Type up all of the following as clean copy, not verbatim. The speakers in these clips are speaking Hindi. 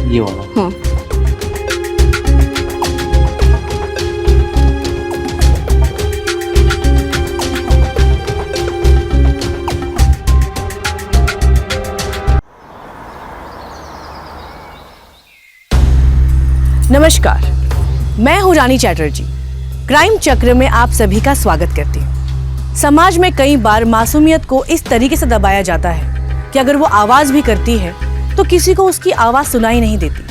ये वाला। नमस्कार, मैं हूं रानी चैटर्जी। क्राइम चक्र में आप सभी का स्वागत करती हूँ। समाज में कई बार मासूमियत को इस तरीके से दबाया जाता है कि अगर वो आवाज भी करती है तो किसी को उसकी आवाज सुनाई नहीं देती,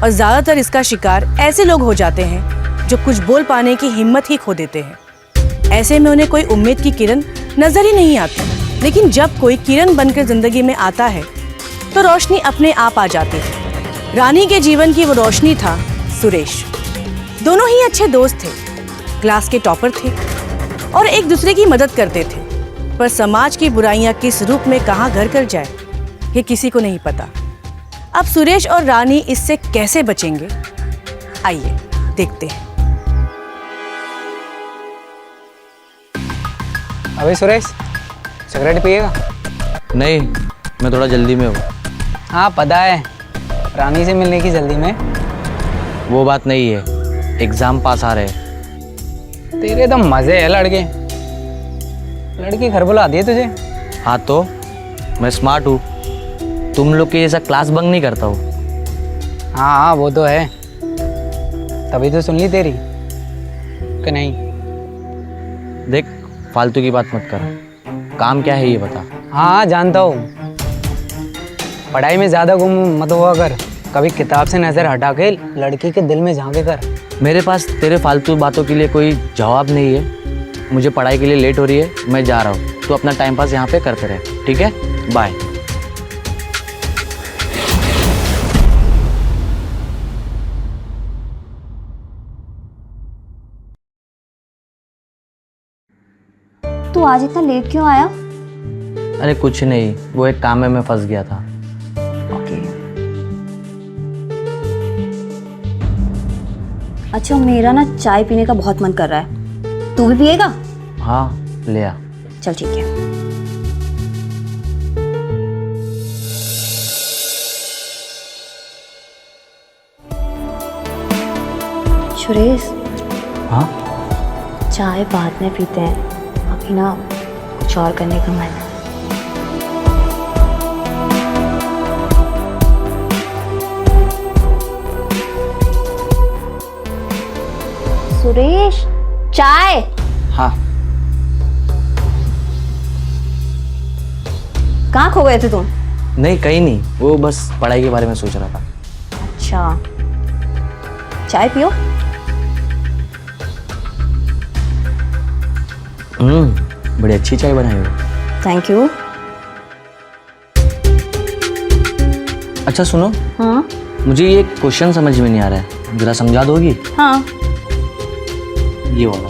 और ज्यादातर इसका शिकार ऐसे लोग हो जाते हैं जो कुछ बोल पाने की हिम्मत ही खो देते हैं। ऐसे में उन्हें कोई उम्मीद की किरण नजर ही नहीं आती, लेकिन जब कोई किरण बनकर जिंदगी में आता है तो रोशनी अपने आप आ जाती है। रानी के जीवन की वो रोशनी था सुरेश। दोनों ही अच्छे दोस्त थे, क्लास के टॉपर थे और एक दूसरे की मदद करते थे, पर समाज की बुराइयां किस रूप में कहां घर कर जाए ये किसी को नहीं पता। अब सुरेश और रानी इससे कैसे बचेंगे, आइए देखते हैं। अबे सुरेश, सिगरेट पिएगा? नहीं, मैं थोड़ा जल्दी में हूँ। हाँ पता है, रानी से मिलने की जल्दी में। वो बात नहीं है, एग्जाम पास आ रहे। तेरे तो मजे है लड़के। लड़की घर बुला दी है तुझे? हाँ तो मैं स्मार्ट हूँ, तुम लोग के जैसा क्लास बंक नहीं करता हूँ। हाँ हाँ वो तो है, तभी तो सुन ली तेरी कि नहीं। देख, फालतू की बात मत कर, काम क्या है ये बता। हाँ जानता हूँ, पढ़ाई में ज़्यादा गुम मत हुआ कर, कभी किताब से नज़र हटा के लड़की के दिल में झांके कर। मेरे पास तेरे फालतू बातों के लिए कोई जवाब नहीं है। मुझे पढ़ाई के लिए लेट हो रही है, मैं जा रहा हूँ। तो अपना टाइम पास यहाँ पे करते रहे, ठीक है? बाय। तू आज इतना लेट क्यों आया? अरे कुछ नहीं, वो एक काम में मैं फंस गया था। ओके। अच्छा, मेरा ना चाय पीने का बहुत मन कर रहा है, तू भी पिएगा? हाँ ले आ। चल ठीक है। सुरेश, हाँ चाय बाद में पीते हैं, अभी ना कुछ और करने का मन है। सुरेश, चाय। हाँ। कहाँ खो गए थे तुम? नहीं कहीं नहीं, वो बस पढ़ाई के बारे में सोच रहा था। अच्छा, चाय पियो। बड़ी अच्छी चाय बनाई हो। Thank you. अच्छा सुनो, हाँ मुझे ये क्वेश्चन समझ में नहीं आ रहा है, जरा समझा दोगी? हाँ। ये वाला।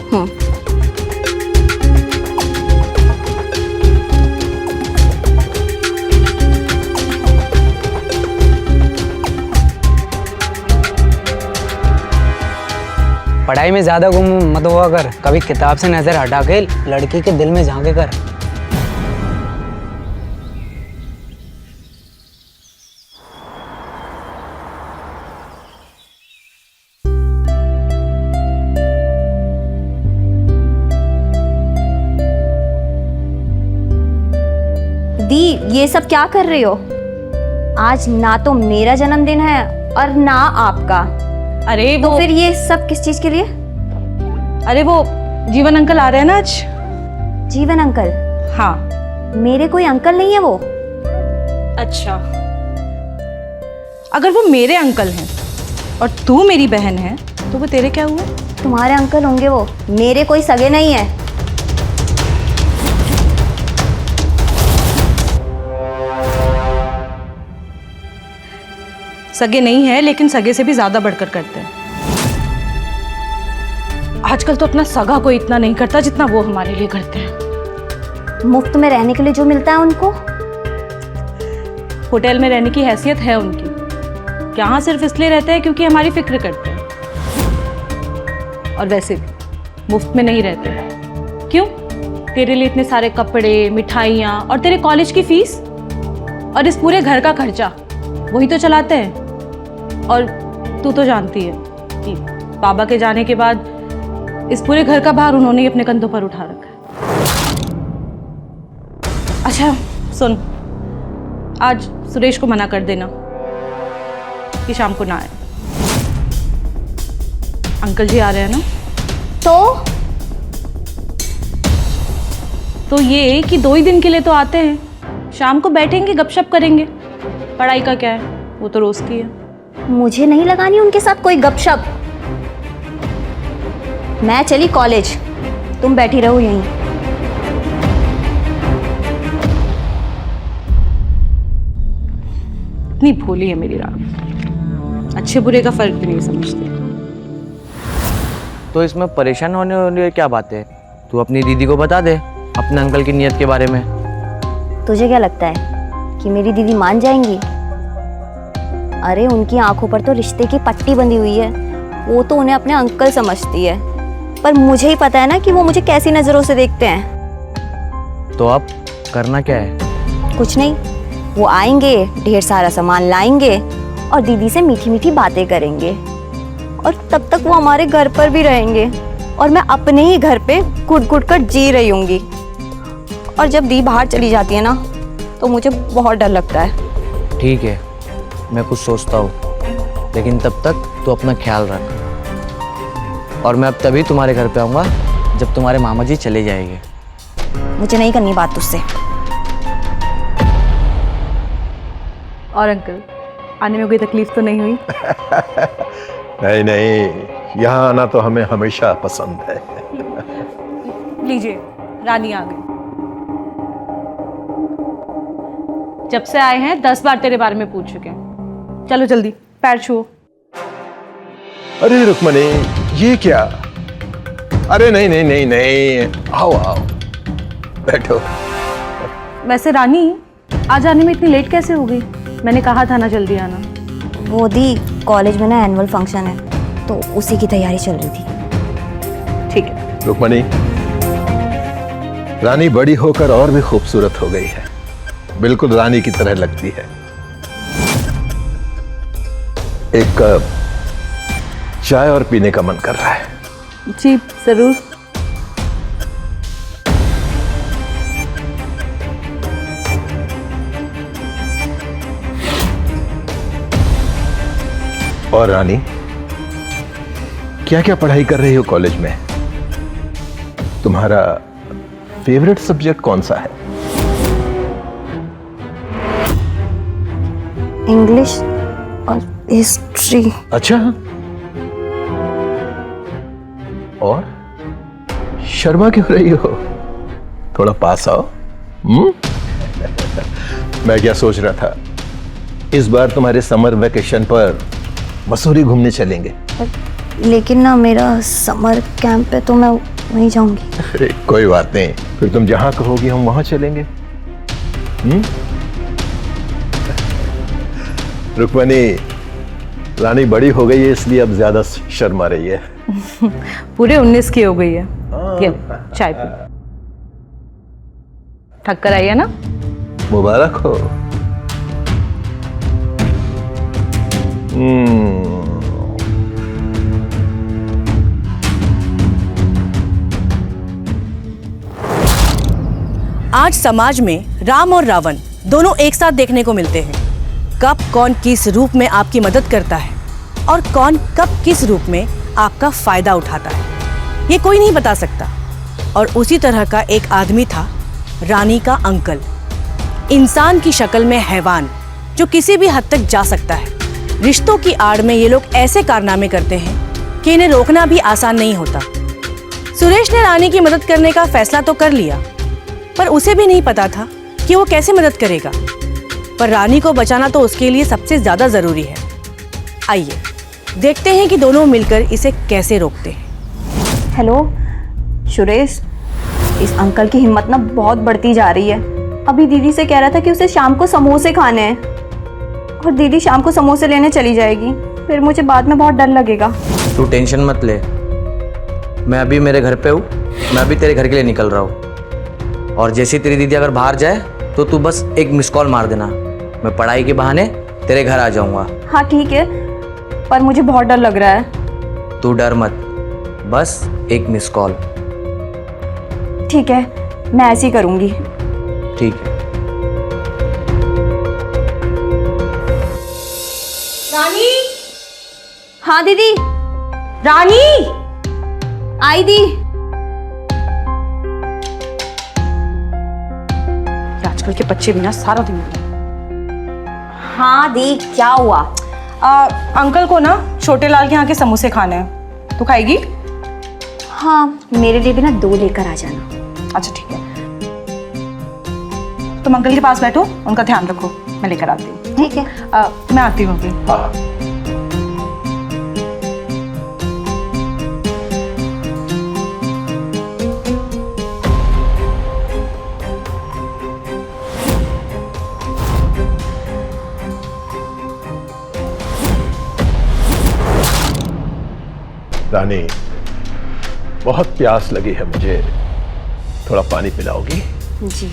पढ़ाई में ज़्यादा गुम मत हुआ कर, कभी किताब से नज़र हटा के लड़की के दिल में झांके कर। दी, ये सब क्या कर रही हो? आज ना तो मेरा जन्मदिन है और ना आपका। अरे तो फिर ये सब किस चीज के लिए? अरे वो जीवन अंकल आ रहे हैं ना आज। जीवन अंकल? हाँ। मेरे कोई अंकल नहीं है वो। अच्छा, अगर वो मेरे अंकल हैं और तू मेरी बहन है तो वो तेरे क्या हुए? तुम्हारे अंकल होंगे वो, मेरे कोई सगे नहीं है। सगे नहीं है, लेकिन सगे से भी ज्यादा बढ़कर करते हैं। आजकल तो अपना सगा कोई इतना नहीं करता जितना वो हमारे लिए करते हैं। मुफ्त में रहने के लिए जो मिलता है उनको। होटल में रहने की हैसियत है उनकी, यहाँ सिर्फ इसलिए रहते हैं क्योंकि हमारी फिक्र करते हैं। और वैसे भी मुफ्त में नहीं रहते। क्यों? तेरे लिए इतने सारे कपड़े, मिठाइयाँ और तेरे कॉलेज की फीस और इस पूरे घर का खर्चा वही तो चलाते हैं। और तू तो जानती है कि बाबा के जाने के बाद इस पूरे घर का भार उन्होंने ही अपने कंधों पर उठा रखा है। अच्छा सुन, आज सुरेश को मना कर देना कि शाम को ना आए। अंकल जी आ रहे हैं ना? तो ये कि 2 ही दिन के लिए तो आते हैं, शाम को बैठेंगे गपशप करेंगे। पढ़ाई का क्या है, वो तो रोज की है। मुझे नहीं लगानी उनके साथ कोई गपशप। मैं चली कॉलेज, तुम बैठी रहो यहीं। इतनी भोली है मेरी रानी, अच्छे बुरे का फर्क भी नहीं समझती। तो इसमें परेशान होने वाली क्या बात है? तू अपनी दीदी को बता दे अपने अंकल की नीयत के बारे में। तुझे क्या लगता है कि मेरी दीदी मान जाएंगी? अरे उनकी आंखों पर तो रिश्ते की पट्टी बंधी हुई है, वो तो उन्हें अपने अंकल समझती है, पर मुझे ही पता है ना कि वो मुझे कैसी नज़रों से देखते हैं। तो अब करना क्या है? कुछ नहीं, वो आएंगे, ढेर सारा सामान लाएंगे और दीदी से मीठी मीठी बातें करेंगे, और तब तक वो हमारे घर पर भी रहेंगे और मैं अपने ही घर पे घुट घुट कर जी रही होंगी। और जब दी बाहर चली जाती है ना, तो मुझे बहुत डर लगता है। ठीक है, मैं कुछ सोचता हूँ, लेकिन तब तक तू अपना ख्याल रख। और मैं अब तभी तुम्हारे घर पे आऊँगा जब तुम्हारे मामा जी चले जाएंगे। मुझे नहीं करनी बात तुझसे। और अंकल, आने में कोई तकलीफ तो नहीं हुई? नहीं नहीं, यहाँ आना तो हमें हमेशा पसंद है। लीजिए, रानी आ गई। जब से आए हैं 10 बार तेरे बारे में पूछ चुके हैं। चलो जल्दी पैर छुओ। अरे रुक्मणी, ये क्या? अरे नहीं नहीं नहीं नहीं, आओ आओ, बैठो। वैसे रानी, आज आने में इतनी लेट कैसे हो गई? मैंने कहा था ना जल्दी आना। वो दी, कॉलेज में ना एनुअल फंक्शन है, तो उसी की तैयारी चल रही थी। ठीक है। रुक्मणी, रानी बड़ी होकर और भी खूबसूरत हो गई है, बिल्कुल रानी की तरह लगती है। एक कप चाय और पीने का मन कर रहा है। जी जरूर। और रानी, क्या क्या पढ़ाई कर रही हो कॉलेज में? तुम्हारा फेवरेट सब्जेक्ट कौन सा है? इंग्लिश और हिस्ट्री। अच्छा, और शर्मा क्यों रही हो? थोड़ा पास आओ। मैं क्या सोच रहा था, इस बार तुम्हारे समर वेकेशन पर मसूरी घूमने चलेंगे। लेकिन ना मेरा समर कैंप है, तो मैं वहीं जाऊंगी। अरे कोई बात नहीं, फिर तुम जहां कहोगी हम वहां चलेंगे। रुक्मणी, रानी बड़ी हो गई है, इसलिए अब ज्यादा शर्मा रही है। पूरे 19 की हो गई है। ये चाय पी। थक कर आई है ना? मुबारक हो। आज समाज में राम और रावण दोनों एक साथ देखने को मिलते हैं। कब कौन किस रूप में आपकी मदद करता है और कौन कब किस रूप में आपका फायदा उठाता है, ये कोई नहीं बता सकता। और उसी तरह का एक आदमी था रानी का अंकल। इंसान की शक्ल में हैवान, जो किसी भी हद तक जा सकता है। रिश्तों की आड़ में ये लोग ऐसे कारनामे करते हैं कि इन्हें रोकना भी आसान नहीं होता। सुरेश ने रानी की मदद करने का फैसला तो कर लिया, पर उसे भी नहीं पता था कि वो कैसे मदद करेगा। पर रानी को बचाना तो उसके लिए सबसे ज्यादा जरूरी है। आइए देखते हैं कि दोनों मिलकर इसे कैसे रोकते हैं। हेलो सुरेश, इस अंकल की हिम्मत ना बहुत बढ़ती जा रही है। अभी दीदी से कह रहा था कि उसे शाम को समोसे खाने हैं, और दीदी शाम को समोसे लेने चली जाएगी, फिर मुझे बाद में बहुत डर लगेगा। तू टेंशन मत ले, मैं अभी मेरे घर पे हूँ, मैं अभी तेरे घर के लिए निकल रहा हूँ। और जैसी तेरी दीदी अगर बाहर जाए तो तू बस एक मिस कॉल मार देना, मैं पढ़ाई के बहाने तेरे घर आ जाऊँगा। हाँ ठीक है, पर मुझे बहुत डर लग रहा है। तू डर मत, बस एक मिस कॉल। ठीक है, मैं ऐसे ही करूँगी। ठीक है। रानी, हाँ दीदी। रानी, आई दी। आजकल के बच्चे भी ना सारा दिन। हाँ दी, क्या हुआ? अंकल को ना छोटे लाल के यहाँ के समोसे खाने हैं, तू खाएगी? हाँ, मेरे लिए भी ना 2 लेकर आ जाना। अच्छा ठीक है, तुम अंकल के पास बैठो, उनका ध्यान रखो, मैं लेकर आती हूँ। ठीक है। मैं आती हूँ अभी। हाँ। रानी, बहुत प्यास लगी है मुझे, थोड़ा पानी पिलाओगी? जी।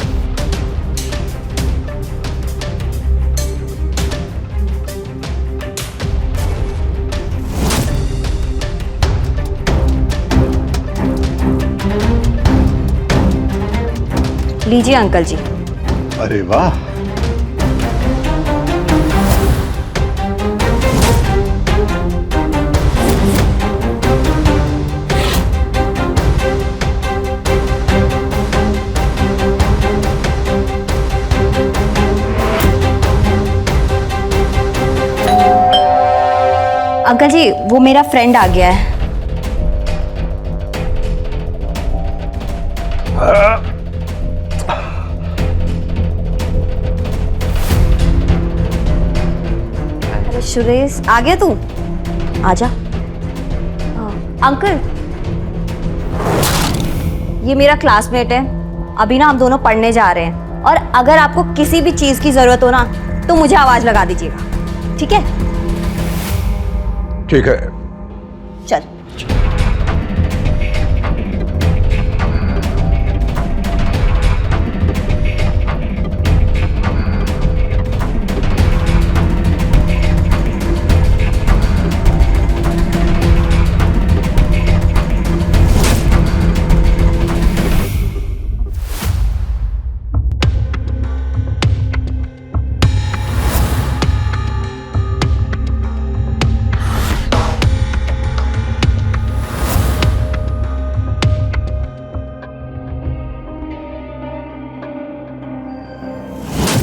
लीजिए अंकल जी। अरे वाह, अंकल जी, वो मेरा फ्रेंड आ गया है। अरे सुरेश, आ गया तू? आजा। अंकल, ये मेरा क्लासमेट है। अभी ना हम दोनों पढ़ने जा रहे हैं, और अगर आपको किसी भी चीज की जरूरत हो ना तो मुझे आवाज लगा दीजिएगा, ठीक है? ठीक है। चल।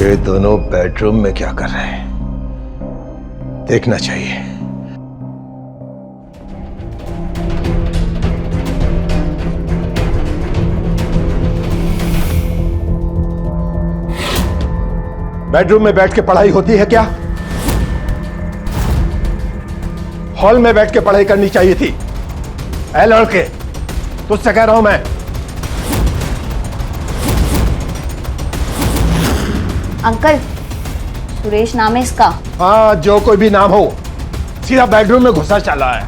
ये दोनों बेडरूम में क्या कर रहे हैं? देखना चाहिए। बेडरूम में बैठ के पढ़ाई होती है क्या? हॉल में बैठ के पढ़ाई करनी चाहिए थी। ऐ लड़के, तुझसे कह रहा हूं मैं। अंकल, सुरेश नाम है इसका। हाँ, जो कोई भी नाम हो, सीधा बेडरूम में घुसा चला है।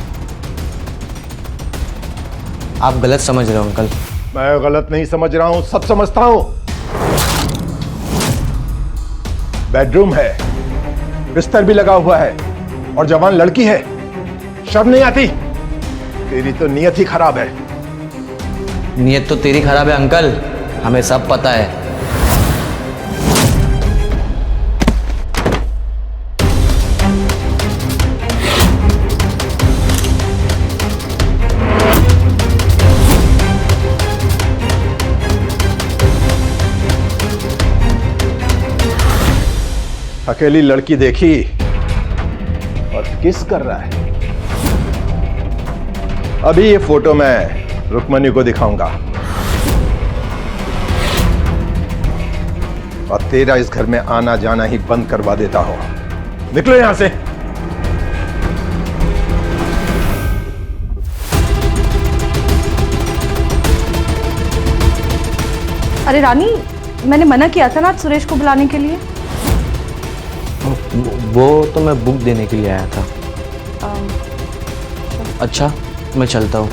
आप गलत समझ रहे हो अंकल। मैं गलत नहीं समझ रहा हूं, सब समझता हूं। बेडरूम है, बिस्तर भी लगा हुआ है, और जवान लड़की है। शर्म नहीं आती? तेरी तो नीयत ही खराब है। नीयत तो तेरी खराब है अंकल, हमें सब पता है। अकेली लड़की देखी और किस कर रहा है। अभी ये फोटो मैं रुक्मणी को दिखाऊंगा, और तेरा इस घर में आना जाना ही बंद करवा देता हूं। निकलो यहां से। अरे रानी, मैंने मना किया था ना आज सुरेश को बुलाने के लिए। वो तो मैं बुक देने के लिए आया था। अच्छा, मैं चलता हूँ।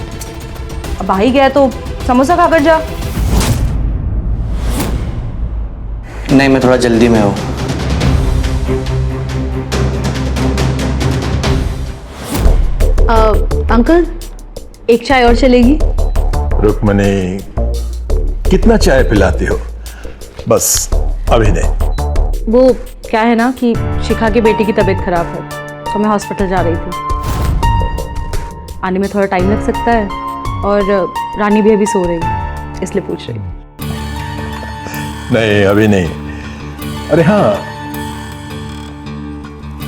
अब आ ही गया तो समोसा खाकर जा। नहीं, मैं थोड़ा जल्दी में हूँ। अंकल एक चाय और चलेगी? रुक्मणी, कितना चाय पिलाती हो? बस अभी नहीं। वो क्या है ना कि शिखा की बेटी की तबीयत खराब है तो मैं हॉस्पिटल जा रही थी। आने में थोड़ा टाइम लग सकता है और रानी भी अभी सो रही है इसलिए पूछ रही। नहीं अभी नहीं। अरे हाँ,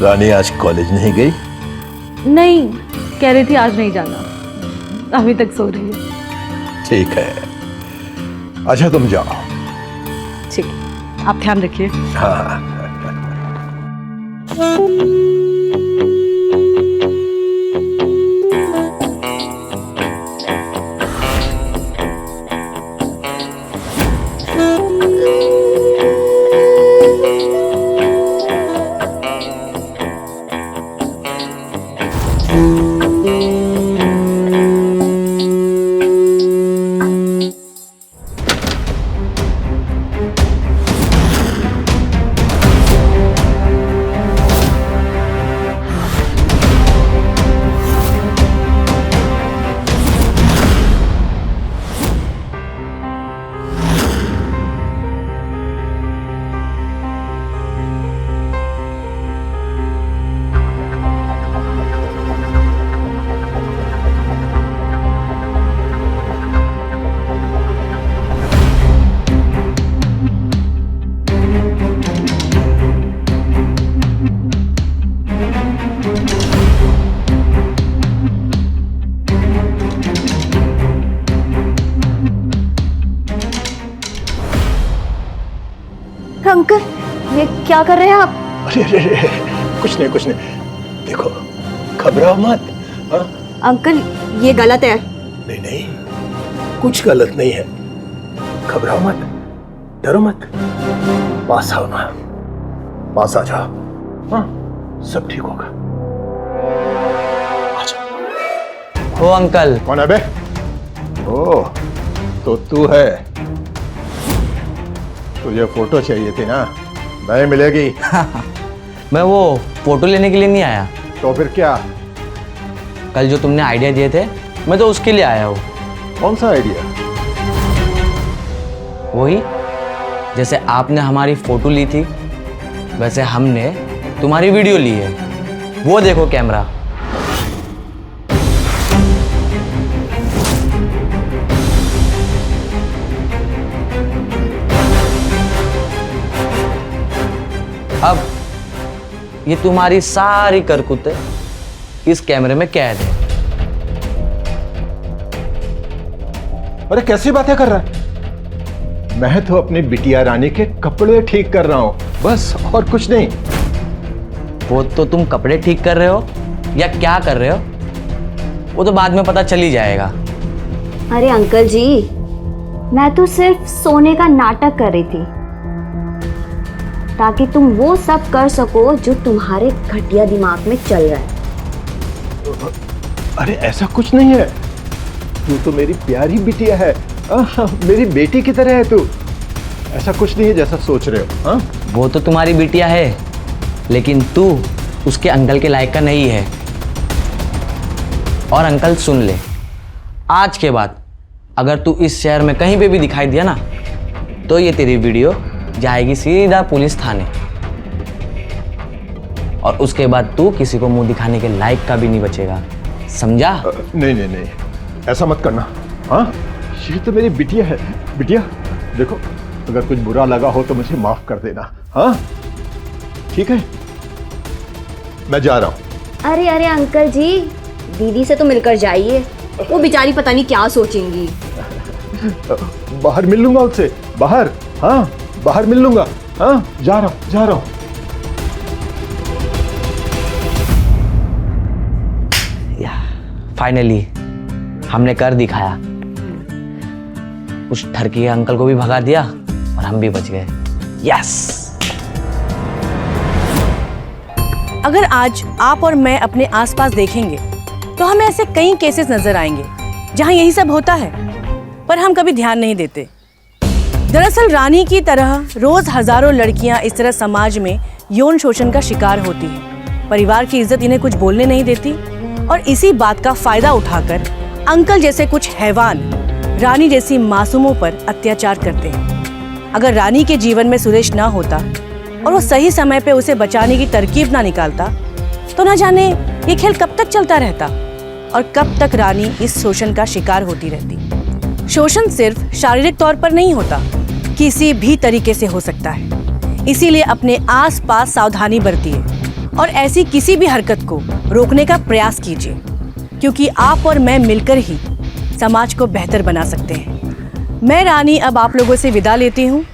रानी आज कॉलेज नहीं गई? नहीं, कह रही थी आज नहीं जाना, अभी तक सो रही है। ठीक है, अच्छा तुम जाओ। ठीक है, आप ध्यान रखिए। हाँ। अंकल, ये क्या कर रहे हैं आप? अरे अरे अरे, कुछ नहीं। देखो, घबराओ मत। हाँ? अंकल, ये गलत है। नहीं नहीं, कुछ गलत नहीं है। घबराओ मत, डरो मत। पास आओ ना, पास आ जाओ। हाँ, सब ठीक होगा। आ जाओ। ओ अंकल। कौन है बे? ओ, तो तू है। तुझे फोटो चाहिए थी ना? नहीं मिलेगी। मैं वो फोटो लेने के लिए नहीं आया। तो फिर क्या? कल जो तुमने आइडिया दिए थे मैं तो उसके लिए आया हूँ। कौन सा आइडिया? वही, जैसे आपने हमारी फोटो ली थी वैसे हमने तुम्हारी वीडियो ली है। वो देखो कैमरा। अब ये तुम्हारी सारी करतूतें इस कैमरे में कैद है। अरे कैसी बातें कर रहा है? मैं तो अपनी बिटिया रानी के कपड़े ठीक कर रहा हूं, बस, और कुछ नहीं। वो तो तुम कपड़े ठीक कर रहे हो या क्या कर रहे हो वो तो बाद में पता चल ही जाएगा। अरे अंकल जी, मैं तो सिर्फ सोने का नाटक कर रही थी ताकि तुम वो सब कर सको जो तुम्हारे घटिया दिमाग में चल रहा है। अरे ऐसा कुछ नहीं है। तू तो मेरी प्यारी बिटिया है। मेरी बेटी की तरह है तू। ऐसा कुछ नहीं है जैसा सोच रहे हो। हाँ? वो तो तुम्हारी बिटिया है लेकिन तू उसके अंकल के लायक का नहीं है। और अंकल सुन ले, आज के बाद अगर तू इस शहर में कहीं पे भी दिखाई दिया ना तो ये तेरी वीडियो जाएगी सीधा पुलिस थाने और उसके बाद तू किसी को मुंह दिखाने के लायक का भी नहीं बचेगा, समझा? नहीं, ऐसा मत करना। हाँ, ये तो मेरी बिटिया है। बिटिया देखो, अगर कुछ बुरा लगा हो तो मुझे माफ कर देना। हाँ ठीक है, मैं जा रहा हूँ। अरे अंकल जी, दीदी से तो मिलकर जाइए, वो बेचारी पता नहीं क्या सोचेंगी। बाहर मिल लूंगा उससे, बाहर। हाँ, बाहर मिल लूंगा। हाँ, जा रहा हूँ। फाइनली हमने कर दिखाया। उस ठरकी अंकल को भी भगा दिया और हम भी बच गए। यस। अगर आज आप और मैं अपने आसपास देखेंगे तो हमें ऐसे कई केसेस नजर आएंगे जहां यही सब होता है, पर हम कभी ध्यान नहीं देते। दरअसल रानी की तरह रोज हजारों लड़कियां इस तरह समाज में यौन शोषण का शिकार होती हैं। परिवार की इज्जत इन्हें कुछ बोलने नहीं देती और इसी बात का फायदा उठाकर अंकल जैसे कुछ हैवान रानी जैसी मासूमों पर अत्याचार करते हैं। अगर रानी के जीवन में सुरेश ना होता और वो सही समय पे उसे बचाने की तरकीब ना निकालता तो ना जाने ये खेल कब तक चलता रहता और कब तक रानी इस शोषण का शिकार होती रहती। शोषण सिर्फ शारीरिक तौर पर नहीं होता, किसी भी तरीके से हो सकता है। इसीलिए अपने आसपास सावधानी बरतिए और ऐसी किसी भी हरकत को रोकने का प्रयास कीजिए, क्योंकि आप और मैं मिलकर ही समाज को बेहतर बना सकते हैं। मैं रानी अब आप लोगों से विदा लेती हूँ।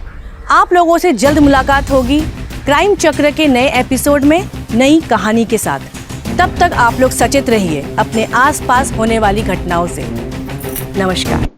आप लोगों से जल्द मुलाकात होगी क्राइम चक्र के नए एपिसोड में नई कहानी के साथ। तब तक आप लोग सचेत रहिए अपने आसपास होने वाली घटनाओं से। नमस्कार।